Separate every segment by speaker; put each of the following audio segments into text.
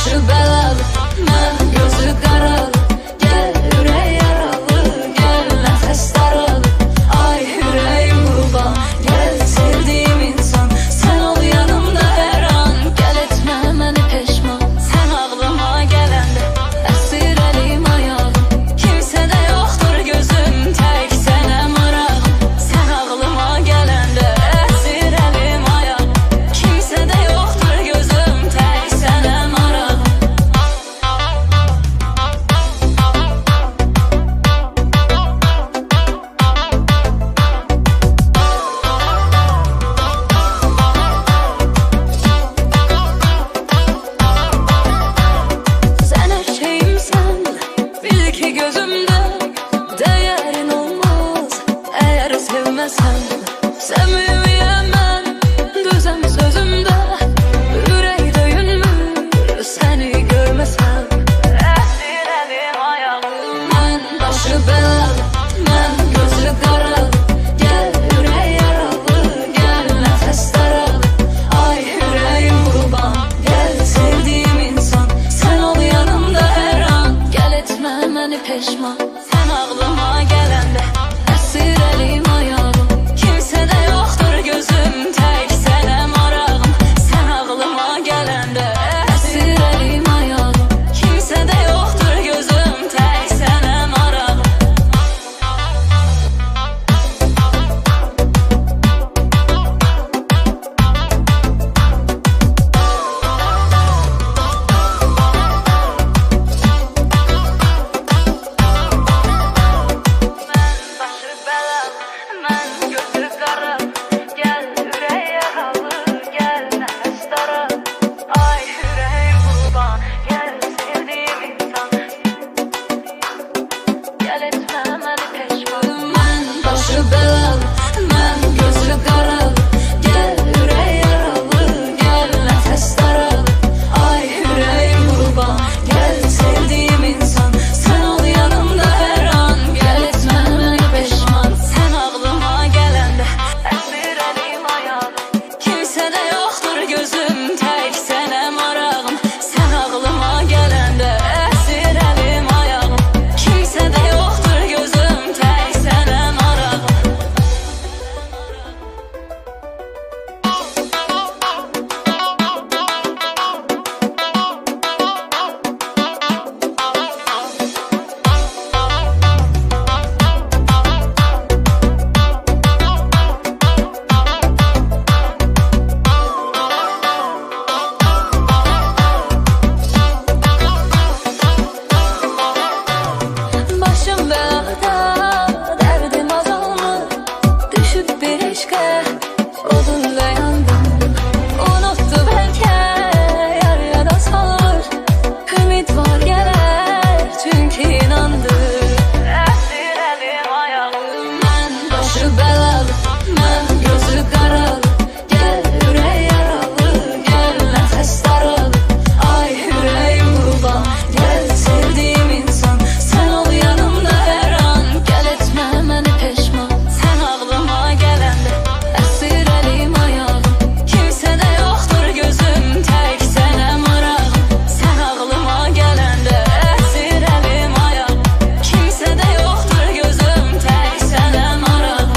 Speaker 1: başı belalı, mən gözü qaralı. Gel ürək yaralı, gel nəfəs daralı. Ay ürəyim qurban, gel sevdiğim insan. Sen ol yanımda her an, gel etmə məni peşman. Sen ağlıma gələndə əsir əlim ayağım. Kimsədə yoxdur gözüm, tək sənə marağım. Sen ağlıma gələndə əsir əlim ayağım. Kimsədə yoxdur gözüm, tək sənə marağım. Sen her şeyimsen, bil ki gözümde değerin olmaz eğer sevmesen. Sevmeyeyim ben, düzem sözümde. Ürək döyünmür seni görmesem. Əsir əlim ayağım, mən başı belalı, mən gözü qaralı. Gel ürək yaralı, gel nəfəs daralı. Ay ürəyim qurban, gel sevdiğim insan. Sen ol yanımda her an, gel etmə məni peşman. Sen ağlıma gələndə əsir əlim ayağım. Kimsədə yoxdur gözüm, tək sənə marağım. Sen ağlıma gələndə əsir əlim ayağım. Kimsədə yoxdur gözüm, tək sənə marağım. Başı belalı, mən gözü qaralı. Gel ürək yaralı, gel nəfəs daralı. Ay ürəyim qurban, gel sevdiğim insan. Gel etmə məni peşman. Mən başı belalı, mən gözü qaralı. Gel ürək yaralı, gel nəfəs daralı. Ay ürəyim qurban, gel sevdiğim insan. Sen ol yanımda her an, gel etmə məni peşman. Sen ağlıma gələndə əsir əlim ayağım. Kimsədə yoxdur gözüm, tək sənə marağım. Sen ağlıma gələndə əsir əlim ayağım. Kimsədə yoxdur gözüm, tək sənə marağım. Başım belada, derdim azalmır. Düşüp bir eşke, odunla yandım. Unuttu belki, yar ya da salır. Ümit var gelir, çünkü inandım. Əsir əlim ayağım, mən başı belalı, mən gözü qaralı. Gel ürək yaralı, gel nəfəs daralı. Ay ürəyim qurban, gel sevdiğim insan. Sen ol yanımda her an, gel etmə məni peşman. Sen ağlıma gələndə əsir əlim ayağım. Kimsədə yoxdur gözüm, tək sənə marağım. Sen ağlıma gələndə əsir əlim ayağım. Kimsədə yoxdur gözüm, tək sənə marağım.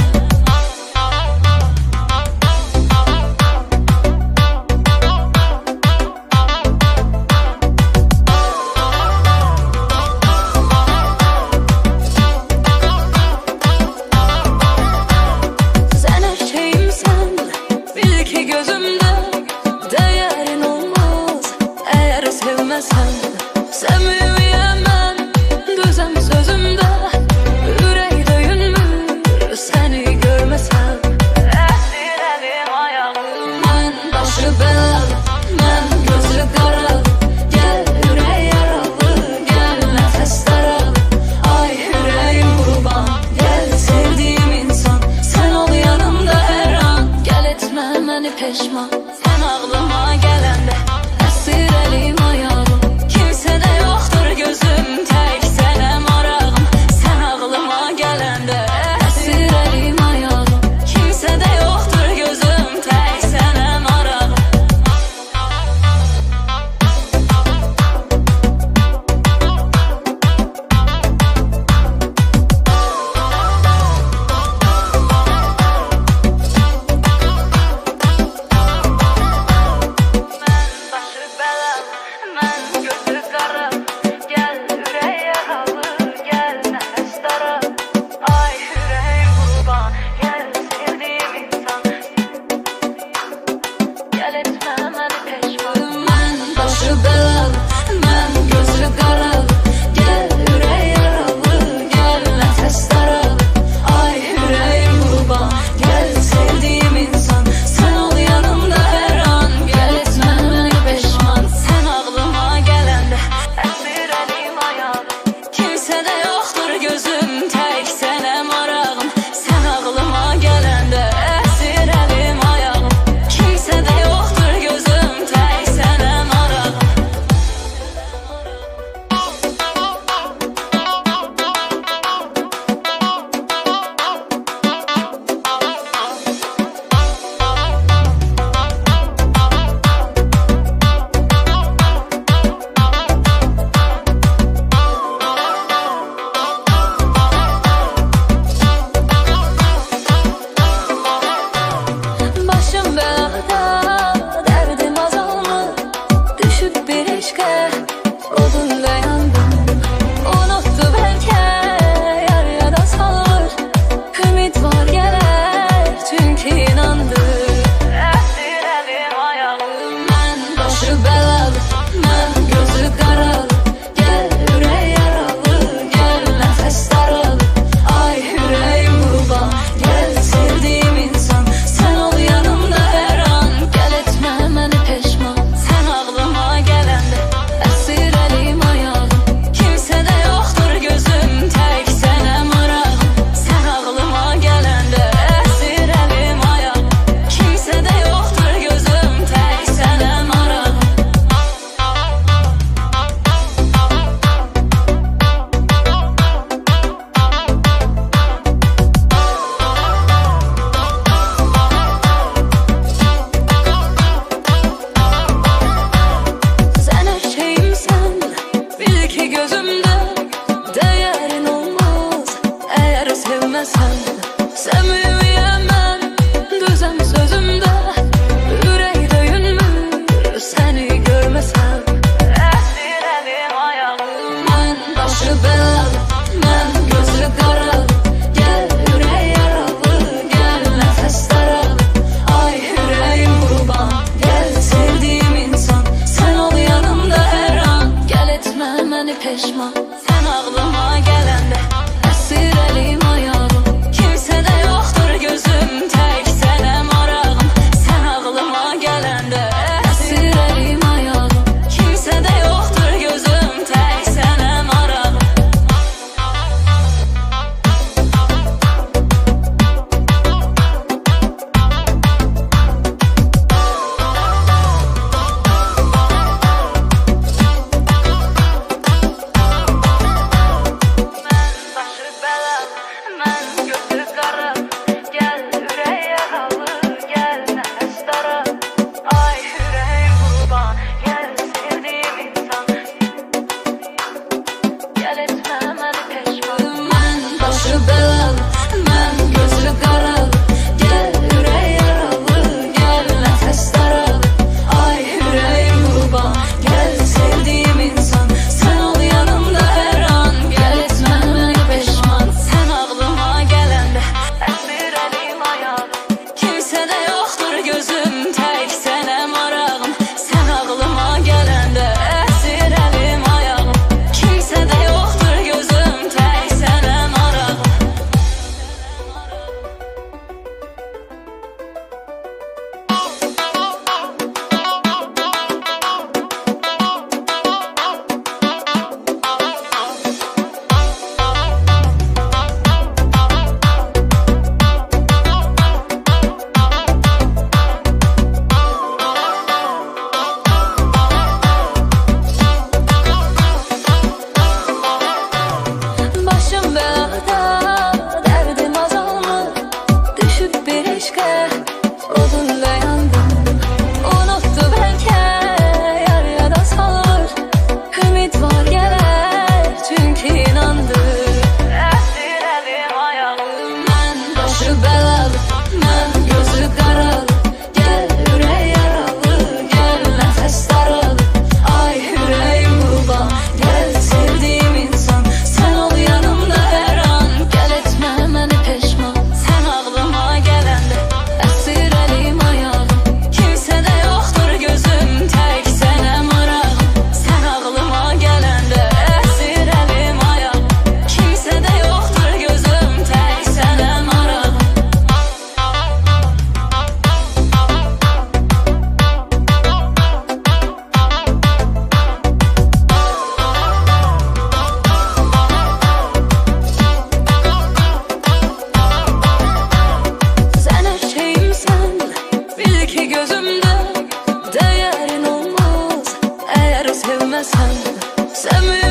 Speaker 1: Sen her şeyimsen, bil ki gözümde değerin olmaz eğer sevmesen. Sevmeyeyim ben, düzem sözümde. Ürək döyünmür seni görmesem. Əsir əlim ayağım, mən başı belalı, mən gözü qaralı. Gel ürək yaralı, gel nəfəs daralı. Ay ürəyim qurban, gel sevdiğim insan. Sen ol yanımda her an, gel etmə məni peşman. Sen ağlıma gələndə əsir əlim ayağım. Kimsədə yoxdur başı belalı, mən gözü qaralı. Gəl ürək yaralı, gəl nəfəs daralı. Ay ürəyim qurban, gəl sevdiğim insan. Sən ol yanımda hər an, gəl etmə məni peşman. Sən ağlıma gələndə əsir əlim ayağım. Kimsədə yoxdur gözüm, tək sənə marağım. Sən ağlıma gələndə əsir əlim ayağım. Kimsədə yoxdur gözüm, tək sənə marağım. Başım belada, derdim azalmır. Düşüp bir eşke, odunla yandım. Unuttu belki, yarıya da salır. Ümit var gelir, çünkü inandım. Esir elim ayağım, mən başı belalı, mən gözü qaralı. Gel ürək yaralı, gel nəfəs daralı. Ay ürəyim qurban, gel sevdiğim insan. Sən ol yanımda hər an, gəl etmə məni peşman. Sən ağlıma gələndə əsir əlim ayağım. Kimsədə yoxdur gözüm, tək sənə marağım. Sən ağlıma gələndə əsir əlim ayağım. Kimsədə yoxdur gözüm, tək sənə marağım. Sen her şeyimsen, bil ki gözümde değerin olmaz eğer sevmesen. Sevmeyeyim ben, düzen sözümde, yüreği döyünmür seni görmesem. Esir elim ayağım, mən başı belalı, mən gözü qaralı. Gel ürək yaralı, gel nəfəs daralı. Ay ürəyim qurban, gel sevdiğim insan. Sən ol yanımda hər an, gəl etmə məni peşman. Sən ağlıma gələndə əsir əlim ayağım. Kimsədə yoxdur gözüm, tək sənə marağım. Sən ağlıma gələndə əsir əlim ayağım. Kimsədə yoxdur gözüm, tək sənə marağım. bilməsən, sən